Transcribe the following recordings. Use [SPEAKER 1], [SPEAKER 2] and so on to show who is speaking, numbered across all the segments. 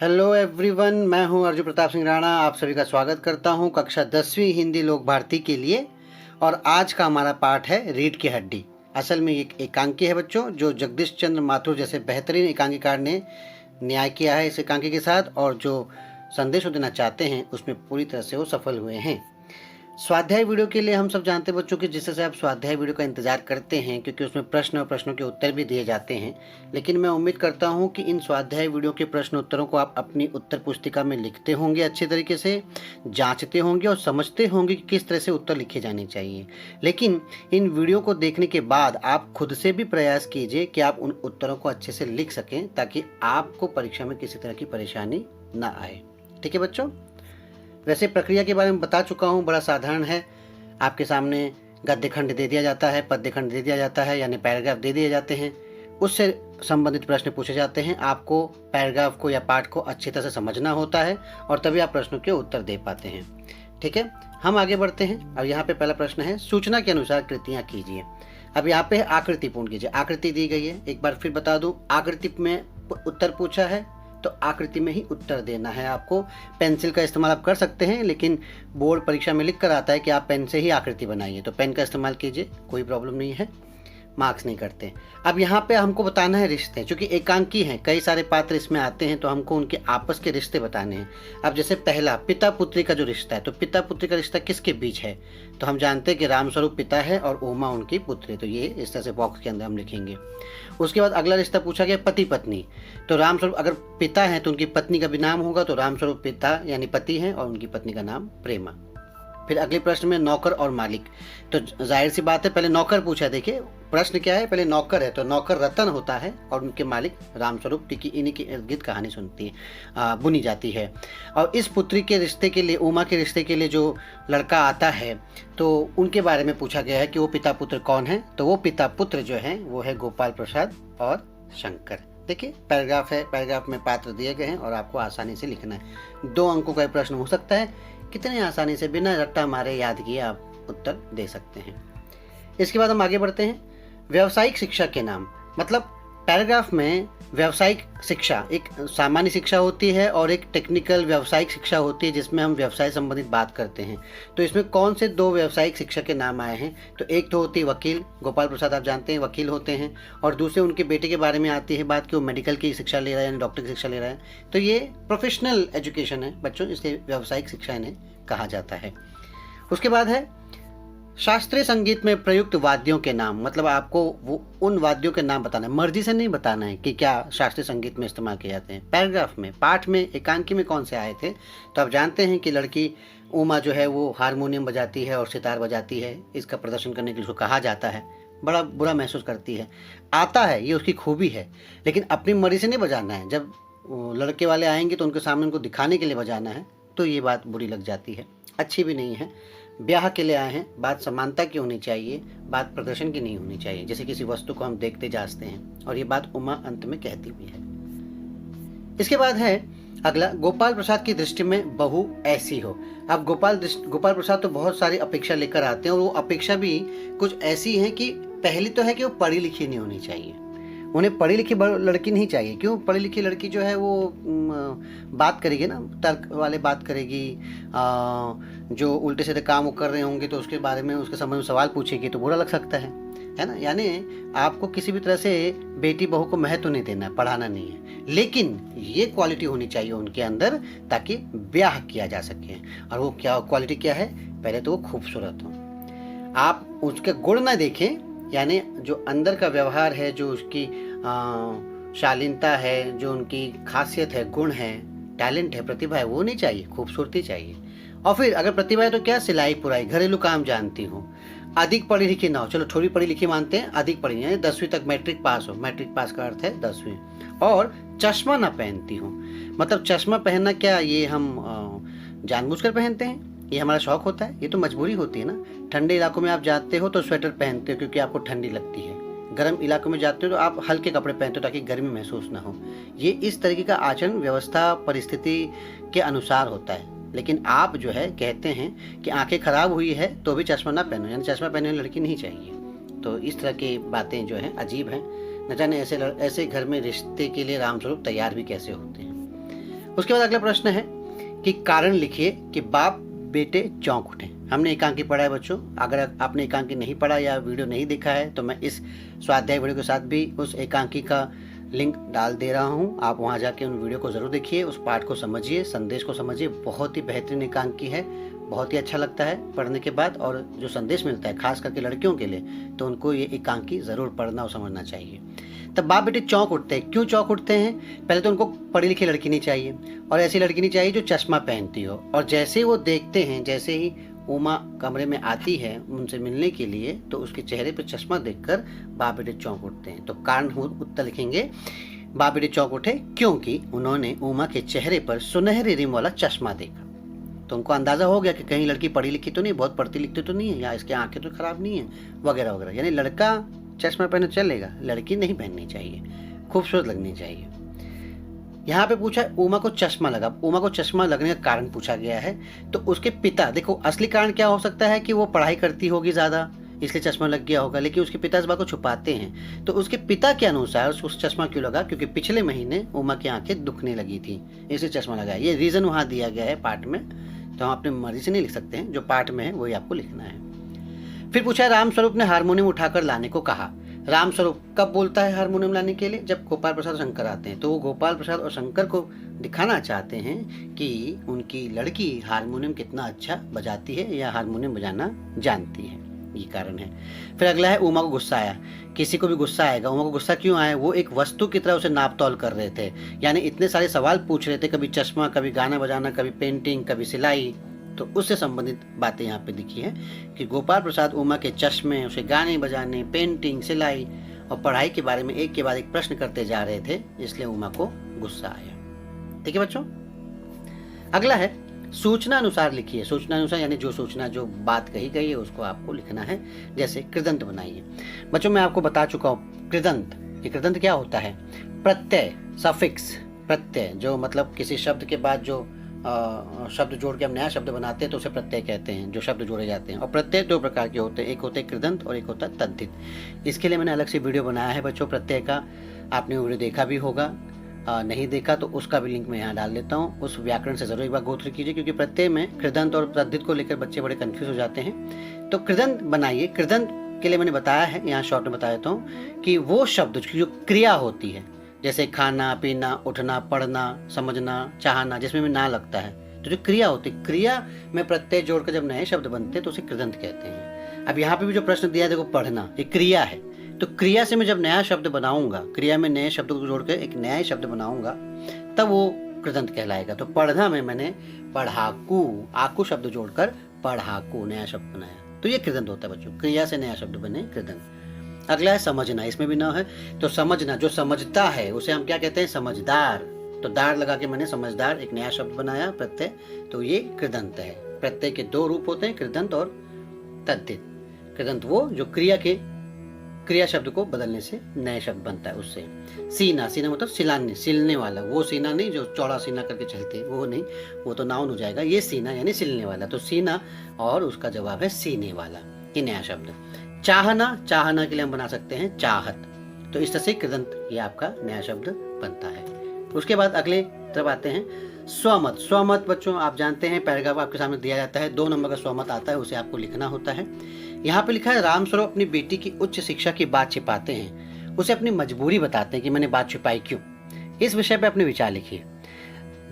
[SPEAKER 1] Hello everyone, मैं हूं अर्जुन प्रताप सिंह राणा। आप सभी का स्वागत करता हूं कक्षा 10वीं हिंदी लोक भारती के लिए। और आज का हमारा पाठ है रीढ़ की हड्डी। असल में एक एकांकी है बच्चों, जो जगदीश चंद्र माथुर जैसे बेहतरीन एकांकीकार ने न्याय किया है इस एकांकी के साथ, और जो संदेश देना चाहते हैं उसमें पूरी तरह से वो सफल हुए हैं। स्वाध्याय वीडियो के लिए हम सब जानते हैं बच्चों कि जिस तरह से आप स्वाध्याय वीडियो का इंतजार करते हैं, क्योंकि उसमें प्रश्न और प्रश्नों के उत्तर भी दिए जाते हैं। लेकिन मैं उम्मीद करता हूं कि इन स्वाध्याय वीडियो के प्रश्न उत्तरों को आप अपनी उत्तर पुस्तिका में लिखते होंगे, अच्छे तरीके से जांचते होंगे और समझते होंगे कि किस तरह से उत्तर लिखे जाने चाहिए। लेकिन इन वीडियो को देखने के बाद आप खुद से भी प्रयास कीजिए कि आप उन उत्तरों को अच्छे से लिख सकें, ताकि आपको परीक्षा में किसी तरह की परेशानी ना आए। ठीक है बच्चों, वैसे प्रक्रिया के बारे में बता चुका हूँ, बड़ा साधारण है। आपके सामने गद्य खंड दे दिया जाता है, पद्य खंड दे दिया जाता है, यानी पैराग्राफ दे दिए जाते हैं। उससे संबंधित प्रश्न पूछे जाते हैं। आपको पैराग्राफ को या पाठ को अच्छी तरह से समझना होता है और तभी आप प्रश्नों के उत्तर दे पाते हैं। ठीक है, हम आगे बढ़ते हैं। अब यहाँ पे पहला प्रश्न है, सूचना के अनुसार कृतियाँ कीजिए। अब यहाँ पे आकृति पूर्ण कीजिए। आकृति दी गई है, एक बार फिर बता दूँ, आकृति में उत्तर पूछा है तो आकृति में ही उत्तर देना है आपको। पेंसिल का इस्तेमाल आप कर सकते हैं, लेकिन बोर्ड परीक्षा में लिख कर आता है कि आप पेन से ही आकृति बनाइए, तो पेन का इस्तेमाल कीजिए, कोई प्रॉब्लम नहीं है, मार्क्स नहीं करते। अब यहाँ पे हमको बताना है रिश्ते, क्योंकि एकांकी हैं, कई सारे पात्र इसमें आते हैं, तो हमको उनके आपस के रिश्ते बताने हैं। अब जैसे पहला पिता पुत्री का जो रिश्ता है, तो पिता पुत्री का रिश्ता किसके बीच है? तो हम जानते हैं कि रामस्वरूप पिता है और उमा उनकी पुत्री, तो ये इस तरह से बॉक्स के अंदर हम लिखेंगे। उसके बाद अगला रिश्ता पूछा गया पति पत्नी। तो रामस्वरूप अगर पिता है तो उनकी पत्नी का भी नाम होगा, तो रामस्वरूप पिता यानी पति है और उनकी पत्नी का नाम प्रेमा। फिर अगले प्रश्न में नौकर और मालिक। तो जाहिर सी बात है, पहले नौकर पूछा। देखिए प्रश्न क्या है, पहले नौकर है तो नौकर रतन होता है और उनके मालिक रामस्वरूप, क्योंकि इन्हीं की इर्द गिर्द कहानी बुनी जाती है। और इस पुत्री के रिश्ते के लिए, उमा के रिश्ते के लिए जो लड़का आता है, तो उनके बारे में पूछा गया है कि वो पिता पुत्र कौन है। तो वो पिता पुत्र जो है वो है गोपाल प्रसाद और शंकर। देखिए पैराग्राफ है, पैराग्राफ में पात्र दिए गए हैं और आपको आसानी से लिखना है। 2 अंकों का प्रश्न हो सकता है, कितने आसानी से बिना रट्टा मारे याद किए आप उत्तर दे सकते हैं। इसके बाद हम आगे बढ़ते हैं। व्यावसायिक शिक्षा के नाम, मतलब पैराग्राफ में व्यावसायिक शिक्षा एक सामान्य शिक्षा होती है और एक टेक्निकल व्यावसायिक शिक्षा होती है, जिसमें हम व्यवसाय संबंधित बात करते हैं। तो इसमें कौन से 2 व्यावसायिक शिक्षा के नाम आए हैं? तो एक तो होती है वकील, गोपाल प्रसाद आप जानते हैं वकील होते हैं, और दूसरे उनके बेटे के बारे में आती है बात कि वो मेडिकल की शिक्षा ले रहा है, यानी डॉक्टर की शिक्षा ले रहा है। तो ये प्रोफेशनल एजुकेशन है बच्चों, इसलिए व्यावसायिक शिक्षा इन्हें कहा जाता है। उसके बाद है शास्त्रीय संगीत में प्रयुक्त वाद्यों के नाम, मतलब आपको वो उन वाद्यों के नाम बताना है, मर्जी से नहीं बताना है कि क्या शास्त्रीय संगीत में इस्तेमाल किए जाते हैं। पैराग्राफ में, पाठ में, एकांकी में कौन से आए थे? तो आप जानते हैं कि लड़की उमा जो है वो हारमोनियम बजाती है और सितार बजाती है, इसका प्रदर्शन करने के लिए उसको कहा जाता है, बड़ा बुरा महसूस करती है। आता है, ये उसकी खूबी है, लेकिन अपनी मर्जी से नहीं बजाना है। जब लड़के वाले आएंगे तो उनके सामने उनको दिखाने के लिए बजाना है, तो ये बात बुरी लग जाती है, अच्छी भी नहीं है। ब्याह के लिए आए हैं, बात समानता की होनी चाहिए, बात प्रदर्शन की नहीं होनी चाहिए, जैसे किसी वस्तु को हम देखते जांचते हैं, और ये बात उमा अंत में कहती भी है। इसके बाद है अगला, गोपाल प्रसाद की दृष्टि में बहू ऐसी हो। अब गोपाल प्रसाद तो बहुत सारी अपेक्षा लेकर आते हैं, और वो अपेक्षा भी कुछ ऐसी है कि पहली तो है कि वो पढ़ी लिखी नहीं होनी चाहिए, उन्हें पढ़ी लिखी लड़की नहीं चाहिए। क्यों? पढ़ी लिखी लड़की जो है वो बात करेगी ना, तर्क वाले बात करेगी, जो उल्टे सीधे काम वो कर रहे होंगे तो उसके बारे में, उसके संबंध में सवाल पूछेगी तो बुरा लग सकता है ना। यानी आपको किसी भी तरह से बेटी बहू को महत्व नहीं देना है, पढ़ाना नहीं है, लेकिन ये क्वालिटी होनी चाहिए उनके अंदर, ताकि ब्याह किया जा सके। और वो क्या क्वालिटी क्या है? पहले तो वो खूबसूरत हो, आप उसके गुण ना देखें, यानी जो अंदर का व्यवहार है, जो उसकी शालीनता है, जो उनकी खासियत है, गुण है, टैलेंट है, प्रतिभा है, वो नहीं चाहिए, खूबसूरती चाहिए। और फिर अगर प्रतिभा है तो क्या? सिलाई पुराई, घरेलू काम जानती हो, अधिक पढ़ी लिखी ना हो, चलो थोड़ी पढ़ी लिखी मानते हैं, अधिक पढ़ी यानी 10वीं तक मैट्रिक पास हो, मैट्रिक पास का अर्थ है 10वीं, और चश्मा ना पहनती हो। मतलब चश्मा पहनना क्या ये हम जानबूझकर पहनते हैं? ये हमारा शौक होता है? ये तो मजबूरी होती है ना। ठंडे इलाकों में आप जाते हो तो स्वेटर पहनते हो क्योंकि आपको ठंडी लगती है, गर्म इलाकों में जाते हो तो आप हल्के कपड़े पहनते हो ताकि गर्मी महसूस ना हो। ये इस तरीके का आचरण व्यवस्था परिस्थिति के अनुसार होता है। लेकिन आप जो है कहते हैं कि आंखें खराब हुई है तो भी चश्मा ना पहनो, यानी चश्मा पहनने वाली लड़की नहीं चाहिए। तो इस तरह की बातें जो हैं अजीब हैं, न जाने ऐसे घर में रिश्ते के लिए रामस्वरूप तैयार भी कैसे होते हैं। उसके बाद अगला प्रश्न है कि कारण लिखिए कि बाप बेटे चौंक उठे। हमने एकांकी पढ़ा है बच्चों। अगर आपने एकांकी नहीं पढ़ा या वीडियो नहीं देखा है तो मैं इस स्वाध्याय वीडियो के साथ भी उस एकांकी का लिंक डाल दे रहा हूँ। आप वहाँ जाके उन वीडियो को ज़रूर देखिए, उस पाठ को समझिए, संदेश को समझिए। बहुत ही बेहतरीन एकांकी है, बहुत ही अच्छा लगता है पढ़ने के बाद, और जो संदेश मिलता है खास करके लड़कियों के लिए, तो उनको ये एकांकी ज़रूर पढ़ना और समझना चाहिए। तब बाप बेटे चौंक उठते हैं। क्यों चौंक उठते हैं? पहले तो उनको पढ़ी लिखी लड़की नहीं चाहिए, और ऐसी लड़की नहीं चाहिए जो चश्मा पहनती हो। और जैसे ही वो देखते हैं, जैसे ही उमा कमरे में आती है उनसे मिलने के लिए, तो उसके चेहरे पर चश्मा देखकर बाप बेटे चौंक उठते हैं। तो कारण उत्तर लिखेंगे, बाप बेटे चौंक उठे क्योंकि उन्होंने उमा के चेहरे पर सुनहरी रिम वाला चश्मा देखा। तो उनको अंदाज़ा हो गया कि कहीं लड़की पढ़ी लिखी तो नहीं, बहुत पढ़ती लिखती तो नहीं है, या इसकी आंखें तो खराब नहीं है, वगैरह वगैरह। यानी लड़का चश्मा पहने चलेगा, लड़की नहीं पहननी चाहिए, खूबसूरत लगनी चाहिए। यहाँ पे पूछा उमा को चश्मा लगा। उमा को चश्मा लगने का कारण पूछा गया है। तो उसके पिता, देखो असली कारण क्या हो सकता है कि वो पढ़ाई करती होगी ज़्यादा, इसलिए चश्मा लग गया होगा, लेकिन उसके पिता इस बात को छुपाते हैं। तो उसके पिता के अनुसार उसको चश्मा क्यों लगा? क्योंकि पिछले महीने उमा की आंखें दुखने लगी थी, इसलिए चश्मा लगा। ये रीज़न वहाँ दिया गया है पाठ में, तो हम अपनी मर्जी से नहीं लिख सकते हैं, जो पाठ में है वही आपको लिखना है। फिर पूछा रामस्वरूप ने हारमोनियम उठाकर लाने को कहा। रामस्वरूप कब बोलता है हारमोनियम लाने के लिए? जब गोपाल प्रसाद और शंकर आते हैं। तो वो गोपाल प्रसाद और शंकर को दिखाना चाहते हैं कि उनकी लड़की हारमोनियम कितना अच्छा बजाती है या हारमोनियम बजाना जानती है, ये कारण है। फिर अगला है उमा को गुस्सा आया। किसी को भी गुस्सा आएगा, उमा को गुस्सा क्यों आया? वो एक वस्तु की तरह उसे नाप तौल कर रहे थे, यानी इतने सारे सवाल पूछ रहे थे, कभी चश्मा, कभी गाना बजाना, कभी पेंटिंग, कभी सिलाई। तो उससे संबंधित बातें यहाँ पे लिखी है कि गोपाल प्रसाद उमा के चश्मे, उसे गाने बजाने, पेंटिंग, सिलाई और पढ़ाई के बारे में एक के बाद एक प्रश्न करते जा रहे थे, इसलिए उमा को गुस्सा आया। ठीक है बच्चों। अगला है सूचना अनुसार लिखिए। सूचना अनुसार यानी जो सूचना, जो बात कही गई है उसको आपको लिखना है। जैसे कृदंत बनाइए। बच्चों मैं आपको बता चुका हूँ कृदंत। ये कृदंत क्या होता है? प्रत्यय, सफिक्स, प्रत्यय, जो मतलब किसी शब्द के बाद जो शब्द जोड़ के हम नया शब्द बनाते हैं तो उसे प्रत्यय कहते हैं, जो शब्द जोड़े जाते हैं। और प्रत्यय दो प्रकार के होते हैं, एक होते हैं कृदंत और एक होता है तद्धित। इसके लिए मैंने अलग से वीडियो बनाया है बच्चों प्रत्यय का, आपने वीडियो देखा भी होगा, नहीं देखा तो उसका भी लिंक मैं यहाँ डाल देता हूँ। उस व्याकरण से जरूर एक बार गो थ्रू कीजिए, क्योंकि प्रत्यय में कृदंत और तद्धित को लेकर बच्चे बड़े कंफ्यूज हो जाते हैं। तो कृदंत बनाइए। कृदंत के लिए मैंने बताया है, यहाँ शॉर्ट में बता देता हूँ कि वो शब्द की जो क्रिया होती है, जैसे खाना, पीना, उठना, पढ़ना, समझना, चाहना, जिसमें ना लगता है, तो जो क्रिया होती है, क्रिया में प्रत्यय जोड़कर जब नए शब्द बनते हैं तो उसे कृदंत कहते हैं। अब यहाँ पे भी जो प्रश्न दिया है देखो, पढ़ना एक क्रिया है, तो क्रिया से मैं जब नया शब्द बनाऊंगा, क्रिया में नए शब्द को जोड़कर एक नया शब्द बनाऊंगा, तब वो कृदंत कहलाएगा। तो पढ़ना में मैंने पढ़ाकू, आकू शब्द जोड़कर पढ़ाकू नया शब्द बनाया, तो ये कृदंत होता है बच्चों। क्रिया से नया शब्द बने कृदंत। अगला है समझना। इसमें भी न है, तो समझना, जो समझता है उसे हम क्या कहते हैं? समझदार। तो दार लगा के मैंने समझदार एक नया शब्द बनाया प्रत्यय, तो ये कृदंत है। प्रत्यय के दो रूप होते हैं, कृदंत और तद्धित। कृदंत वो जो क्रिया शब्द को बदलने से नए शब्द बनता है, उससे। सीना, सीना मतलब सिलाने, सिलने वाला, वो सीना नहीं जो चौड़ा सीना करके चलते, वो नहीं, वो तो नाउन हो जाएगा। ये सीना यानी सिलने वाला, तो सीना, और उसका जवाब है सीने वाला, ये नया शब्द। चाहना, चाहना के लिए हम बना सकते हैं चाहत। तो इस तरह से कृदंत ये आपका नया शब्द बनता है। उसके बाद अगले तरफ आते हैं स्वमत। स्वमत बच्चों आप जानते हैं, पैराग्राफ आपके सामने दिया जाता है, 2 नंबर का स्वमत आता है, उसे आपको लिखना होता है। यहाँ पे लिखा है रामस्वरूप अपनी बेटी की उच्च शिक्षा की बात छिपाते हैं, उसे अपनी मजबूरी बताते हैं कि मैंने बात छिपाई क्यों। इस विषय पे अपने विचार लिखिए।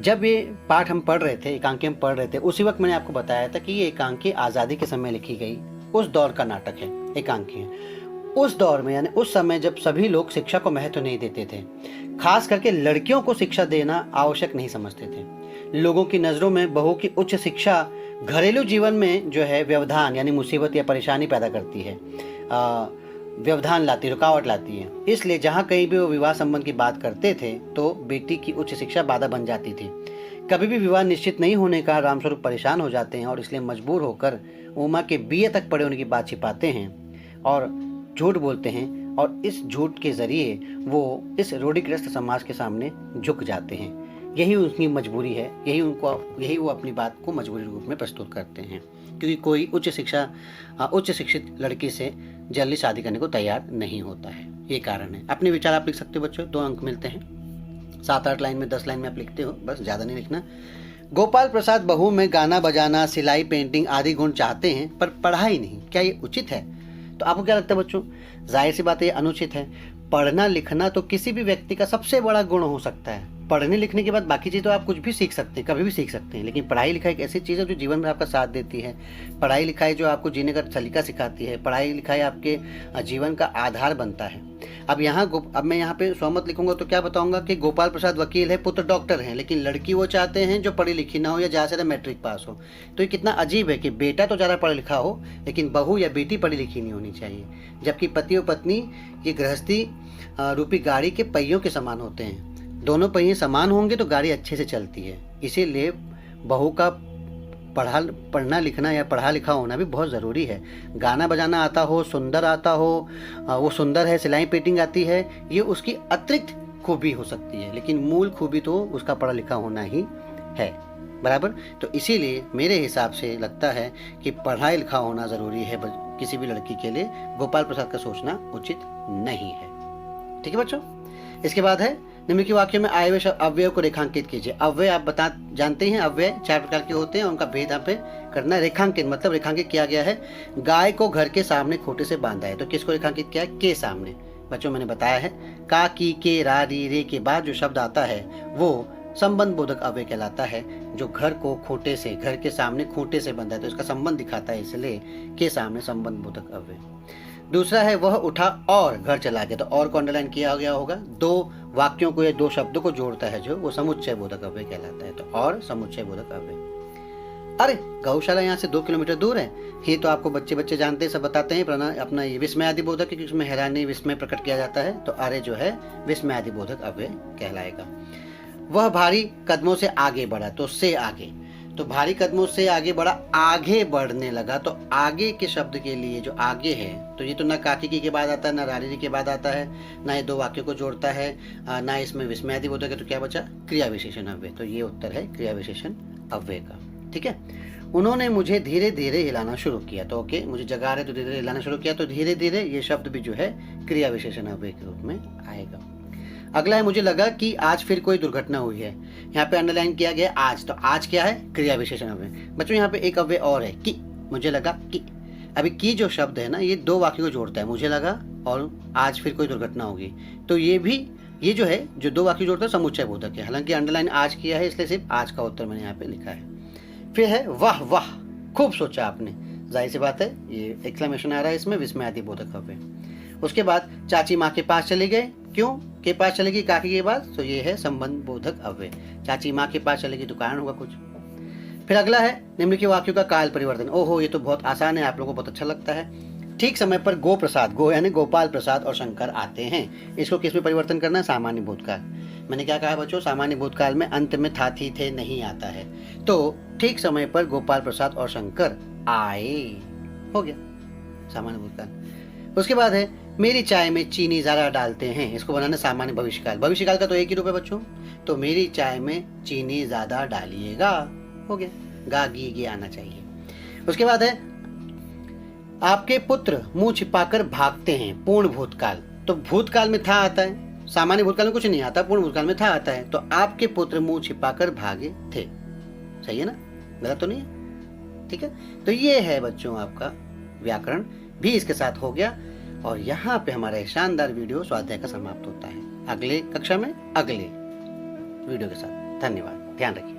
[SPEAKER 1] जब ये पाठ हम पढ़ रहे थे, एकांकी हम पढ़ रहे थे, उसी वक्त मैंने आपको बताया था कि ये एकांकी आज़ादी के समय लिखी गई, उस दौर का नाटक है, एकांकी है। उस दौर में यानी उस समय जब सभी लोग शिक्षा को महत्व नहीं देते थे, खास करके लड़कियों को शिक्षा देना आवश्यक नहीं समझते थे। लोगों की नज़रों में बहू की उच्च शिक्षा घरेलू जीवन में जो है व्यवधान यानी मुसीबत या परेशानी पैदा करती है, व्यवधान लाती, रुकावट लाती है। इसलिए जहाँ कहीं भी वो विवाह संबंध की बात करते थे तो बेटी की उच्च शिक्षा बाधा बन जाती थी। कभी भी विवाह निश्चित नहीं होने का रामस्वरूप परेशान हो जाते हैं और इसलिए मजबूर होकर उमा के बीए तक पढ़े होने की बात छिपाते हैं और झूठ बोलते हैं, और इस झूठ के जरिए वो इस रूढ़िग्रस्त समाज के सामने झुक जाते हैं। यही उनकी मजबूरी है, यही वो अपनी बात को मजबूरी रूप में प्रस्तुत करते हैं, क्योंकि कोई उच्च शिक्षित लड़की से जल्दी शादी करने को तैयार नहीं होता है, ये कारण है। अपने विचार आप लिख सकते हो बच्चों, 2 अंक मिलते हैं। 7-8 लाइन में, 10 लाइन में आप लिखते हो, बस ज़्यादा नहीं लिखना। गोपाल प्रसाद बहू में गाना बजाना, सिलाई, पेंटिंग आदि गुण चाहते हैं पर पढ़ाई नहीं, क्या ये उचित है? तो आपको क्या लगता है बच्चों? जाहिर सी बात है ये अनुचित है। पढ़ना लिखना तो किसी भी व्यक्ति का सबसे बड़ा गुण हो सकता है। पढ़ने लिखने के बाद बाकी चीज़ तो आप कुछ भी सीख सकते हैं, कभी भी सीख सकते हैं, लेकिन पढ़ाई लिखाई एक ऐसी चीज़ है जो जीवन में आपका साथ देती है। पढ़ाई लिखाई जो आपको जीने का सलीका सिखाती है, पढ़ाई लिखाई आपके जीवन का आधार बनता है। अब मैं यहाँ पे सहमत लिखूंगा तो क्या बताऊंगा कि गोपाल प्रसाद वकील है, पुत्र डॉक्टर हैं, लेकिन लड़की वो चाहते हैं जो पढ़ी लिखी ना हो या ज़्यादा से ज़्यादा मैट्रिक पास हो। तो ये कितना अजीब है कि बेटा तो ज़्यादा पढ़ा लिखा हो लेकिन बहू या बेटी पढ़ी लिखी नहीं होनी चाहिए, जबकि पति और पत्नी ये गृहस्थी रूपी गाड़ी के पहियों के समान होते हैं। दोनों पहिए समान होंगे तो गाड़ी अच्छे से चलती है। इसीलिए बहू का पढ़ना लिखना या पढ़ा लिखा होना भी बहुत ज़रूरी है। गाना बजाना आता हो, सुंदर आता हो, वो सुंदर है, सिलाई पेंटिंग आती है, ये उसकी अतिरिक्त खूबी हो सकती है, लेकिन मूल खूबी तो उसका पढ़ा लिखा होना ही है, बराबर। तो इसीलिए मेरे हिसाब से लगता है कि पढ़ाई लिखा होना ज़रूरी है किसी भी लड़की के लिए। गोपाल प्रसाद का सोचना उचित नहीं है। ठीक है बच्चों। इसके बाद है निम्नलिखित वाक्यों में आए हुए अव्यय को रेखांकित कीजिए। अव्यय आप जानते हैं, अव्यय 4 प्रकार के होते हैं, उनका भेद यहाँ पे करना है। रेखांकित मतलब रेखांकित किया गया है। गाय को घर के सामने खूंटे से बांधा है, तो किसको रेखांकित किया है? के सामने। बच्चों मैंने बताया है का, की, के, रा, री, रे के बाद जो शब्द आता है वो संबंध बोधक अव्यय कहलाता है। जो घर को खूंटे से, घर के सामने खूंटे से बंधा है तो इसका संबंध दिखाता है, इसलिए के सामने संबंध बोधक अव्यय। दूसरा है वह उठा और घर चला गया, तो और को अंडरलाइन किया गया होगा। 2 वाक्यों को या 2 शब्दों को जोड़ता है जो, वो समुच्चय बोधक अव्यय कहलाता है। तो और समुच्चय बोधक अव्यय। अरे गौशाला यहाँ से 2 किलोमीटर दूर है, ये तो आपको बच्चे जानते हैं, सब बताते हैं। अपना ये विस्मय आदि बोधक, क्योंकि उसमें हैरानी विस्मय प्रकट किया जाता है, तो अरे जो है विस्मय आदि बोधक अव्यय कहलाएगा। वह भारी कदमों से आगे बढ़ा, तो से आगे, तो भारी कदमों से आगे बढ़ा, आगे बढ़ने लगा, तो आगे के शब्द के लिए जो आगे है, तो ये तो ना काकी के बाद आता है, ना रारी के बाद आता है, ना ये 2 वाक्यों को जोड़ता है, ना इसमें विस्मय आदि बोधक है, तो क्या बचा? क्रिया विशेषण अव्यय। तो ये उत्तर है क्रिया विशेषण अव्यय का। ठीक है। उन्होंने मुझे धीरे धीरे हिलाना शुरू किया, तो ओके, मुझे जगा रहे तो धीरे धीरे हिलाना शुरू किया, तो धीरे धीरे ये शब्द भी जो है क्रिया विशेषण अव्यय के रूप में आएगा। अगला है मुझे लगा कि आज फिर कोई दुर्घटना हुई है, यहाँ पे अंडरलाइन किया गया आज, तो आज क्या है? क्रिया विशेषण अव्यय। बच्चों यहाँ पे एक अव्यय और है कि, मुझे लगा कि। अभी की जो शब्द है ना, ये 2 वाक्यों को जोड़ता है, मुझे लगा और आज फिर कोई दुर्घटना होगी, तो ये जो है जो 2 वाक्य जोड़ता है समुच्चय बोधक है। हालांकि अंडरलाइन आज किया है, इसलिए सिर्फ आज का उत्तर मैंने यहाँ पे लिखा है। फिर है वाह वाह, खूब सोचा आपने, जाहिर सी बात है ये एक्सक्लेमेशन आ रहा है इसमें, विस्मय आदि बोधक अव्यय। उसके बाद चाची माँ के पास चले गए, क्यों के पास चलेगी? काकी के पास, तो ये है संबंध बोधक अव्यय। चाची माँ के पास चलेगी तो कारण होगा कुछ। फिर अगला है निम्नलिखित वाक्यों का काल परिवर्तन। ओहो, ये तो बहुत आसान है, आप लोगों को बहुत अच्छा लगता है। ठीक समय पर गो प्रसाद, गो यानी गोपाल प्रसाद और शंकर आते हैं, इसको किस में परिवर्तन करना है? सामान्य भूतकाल। मैंने क्या कहा बच्चों? सामान्य भूतकाल में अंत में था, थी, थे नहीं आता है, तो ठीक समय पर गोपाल प्रसाद और शंकर आए, हो गया सामान्य भूतकाल। उसके बाद है मेरी चाय में चीनी ज़्यादा डालते हैं, इसको बनाना सामान्य भविष्यकाल। भविष्यकाल का तो एक ही रूप है बच्चों, तो मेरी चाय में चीनी ज़्यादा डालिएगा, हो गया, गा गी गे आना चाहिए। उसके बाद है आपके पुत्र मुंह छिपाकर भागते हैं, पूर्ण भूतकाल। तो भूतकाल में था आता है, सामान्य भूतकाल में कुछ नहीं आता, पूर्ण भूतकाल में था आता है, तो आपके पुत्र मुंह छिपाकर भागे थे, सही है ना? गलत तो नहीं है? ठीक है। तो ये है बच्चों आपका व्याकरण भी इसके साथ हो गया, और यहाँ पे हमारा शानदार वीडियो स्वाध्याय का समाप्त होता है। अगले कक्षा में अगले वीडियो के साथ। धन्यवाद, ध्यान रखिए।